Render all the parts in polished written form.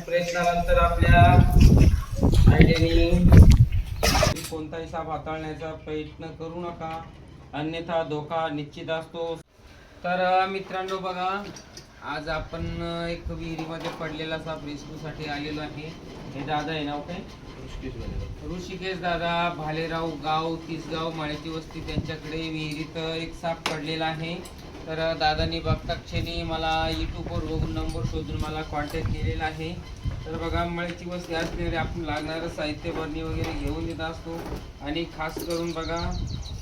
प्रयत्नानंतर आपल्या आयडियाने कोणताही साप हाताळण्याचा प्रयत्न करू नका, अन्यथा धोका निश्चित असतो. तर मित्रांनो बघा, आज आपण एक विहिरीमध्ये पडलेला साप रेस्क्यूसाठी आलेलो आहे. हे दादा आहे नाव काय? ऋषिकेश दादा, भालेराव गाव, तिसगाव, माळेची वस्ती, त्यांच्याकडे विहिरीत एक साप पडलेला आहे. तर दादांनी बघता क्षणी मला यूट्यूबवर बघून नंबर शोधून मला कॉन्टॅक्ट केलेला आहे. तर बघा, मळेची वस्ती असलेले आपण लागणारं साहित्य बरणी वगैरे घेऊन येत असतो. आणि खास करून बघा,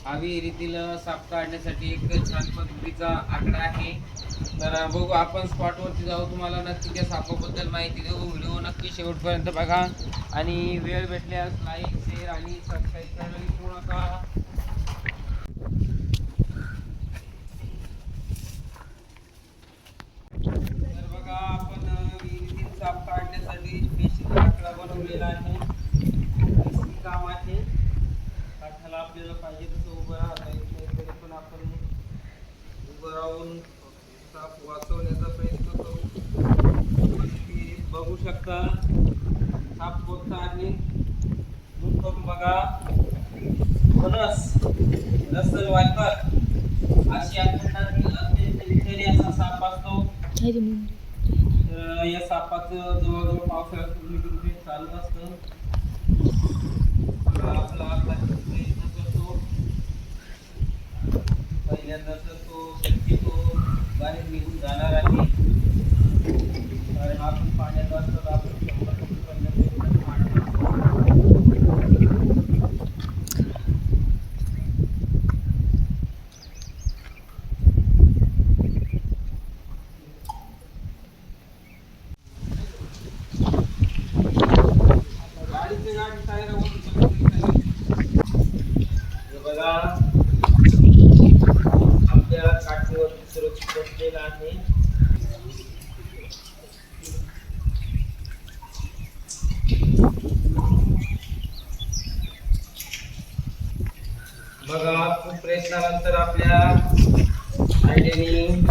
हा विहिरीतील साप काढण्यासाठी एक छान पद्धतीचा आकडा आहे. तर बघू, आपण स्पॉटवरती जाऊ, तुम्हाला नक्की त्या सापाबद्दल माहिती देऊ. व्हिडिओ नक्की शेवटपर्यंत बघा आणि वेळ भेटल्यास लाईक, शेअर आणि सबस्क्राईब करायला विसरू नका. तर बघा, आपण विहिरीतील साप काढण्यासाठी स्पेशल आकडा बनवलेला आहे. कामाचे काठाला आपल्याला पाहिजे तसं उभं राहता येत नाही, तरी पण आपण उभं राहून साप वाचवण्याचा प्रयत्न करू. बघू शकता, साप कोणता आहे दूर करून बघा. रसल वायपर अशी अत्यंत विषारी असा साप असतो. तर या सापाचं जवळजवळ पावसाळ्यात पूर्ण चालू असतं. आपला प्रयत्न करतो. पहिल्यांदा तर तो बाहेर निघून जाणार आहे, कारण आपण पाण्यात असतो. आपण बघा, आपल्या काठीवरती सुरक्षित बसलेला आहे. बघा, खूप प्रयत्नानंतर आपल्या आयडियाने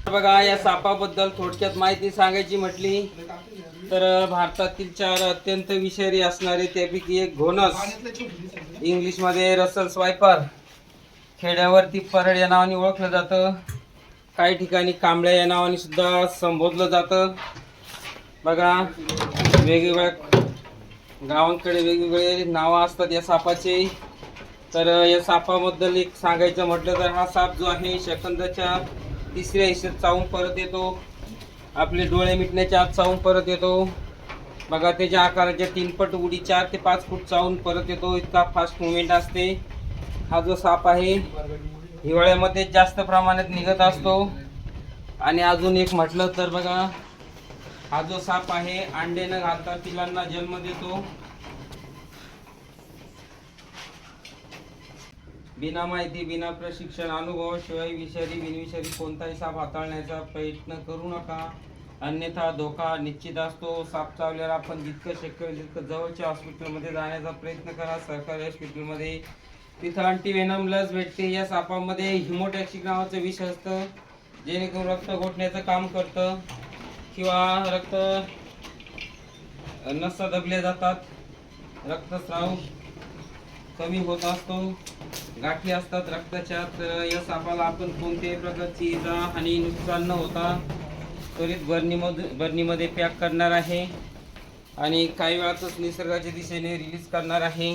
बघा, या सापाबद्दल थोडक्यात माहिती सांगायची म्हटली तर भारतातील 4 अत्यंत विषारी असणारे त्यापैकी एक घोणस, इंग्लिशमध्ये रसल स्वायपर, खेड्यावरती परड या नावाने ओळखलं जातं. काही ठिकाणी कांबळ्या या नावाने सुद्धा संबोधलं जातं. बघा, वेगवेगळ्या गावांकडे वेगवेगळे नावं असतात या सापाचे. तर या सापाबद्दल एक सांगायचं म्हटलं तर हा साप जो आहे सेकंदाच्या 3ऱ्या हिस्सेत चावून परत येतो. आपले डोळे मिटण्याच्या आत चावून परत येतो. बघा, त्याच्या आकाराच्या 3 पट उडी 4 ते 5 फूट चावून परत येतो. इतका फास्ट मुवमेंट असते. हा जो साप आहे हिवाळ्यामध्ये जास्त प्रमाणात निघत असतो. आणि अजून एक म्हटलं तर बघा, हा जो साप आहे अंडे न घालता पिलांना जन्म देतो. बिना माहिती, बिना प्रशिक्षण, अनुभवाशिवाय विषारी बिनविषारी कोणताही साप हाताळण्याचा प्रयत्न करू नका, अन्यथा धोका निश्चित असतो. साप चावल्यावर आपण जितकं शक्य होईल तितकं जवळच्या हॉस्पिटलमध्ये जाण्याचा प्रयत्न करा. सरकारी हॉस्पिटलमध्ये तिथं अँटीव्हेनम लस भेटते. या सापामध्ये हिमोटॅक्सिक नावाचं विष असतं, जेणेकरून रक्त घोटण्याचं काम करतं किंवा रक्त नसा दबल्या जातात, रक्तस्राव कमी होत असतो, गाठी असतात रक्ताच्या. तर या सापाला आपण कोणत्याही प्रकारची इजा आणि नुकसान न होता त्वरित बरणीमध्ये पॅक करणार आहे आणि काही वेळातच निसर्गाच्या दिशेने रिलीज करणार आहे.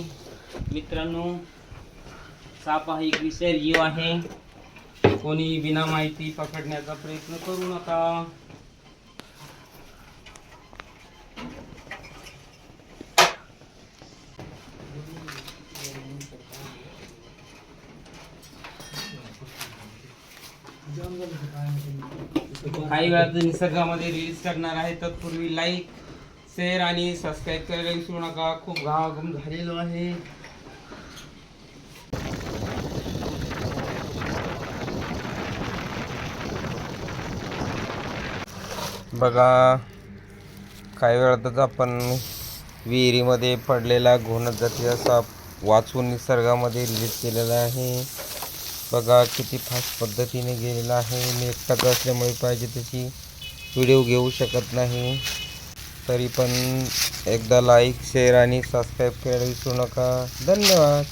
मित्रांनो, साप हा एक विषारी जीव आहे. कोणी बिना माहिती पकडण्याचा प्रयत्न करू नका. काही वेळात निसर्गामध्ये रिलीज करणार आहे. तत्पूर्वी लाईक, शेअर आणि सबस्क्राईब करायला विसरू नका. खूप घाम झालेलो आहे. बघा, काही वेळातच आपण विहिरीमध्ये पडलेला घोणस जातीचा साप वाचून निसर्गामध्ये रिलीज केलेला आहे. बघा किती फास्ट पद्धतीने गेलेला आहे. मी एकटाच असल्यामुळे पाहिजे तशी व्हिडिओ घेऊ शकत नाही. तरी पण एकदा लाईक शेअर आणि सबस्क्राईब करायला विसरू नका. धन्यवाद.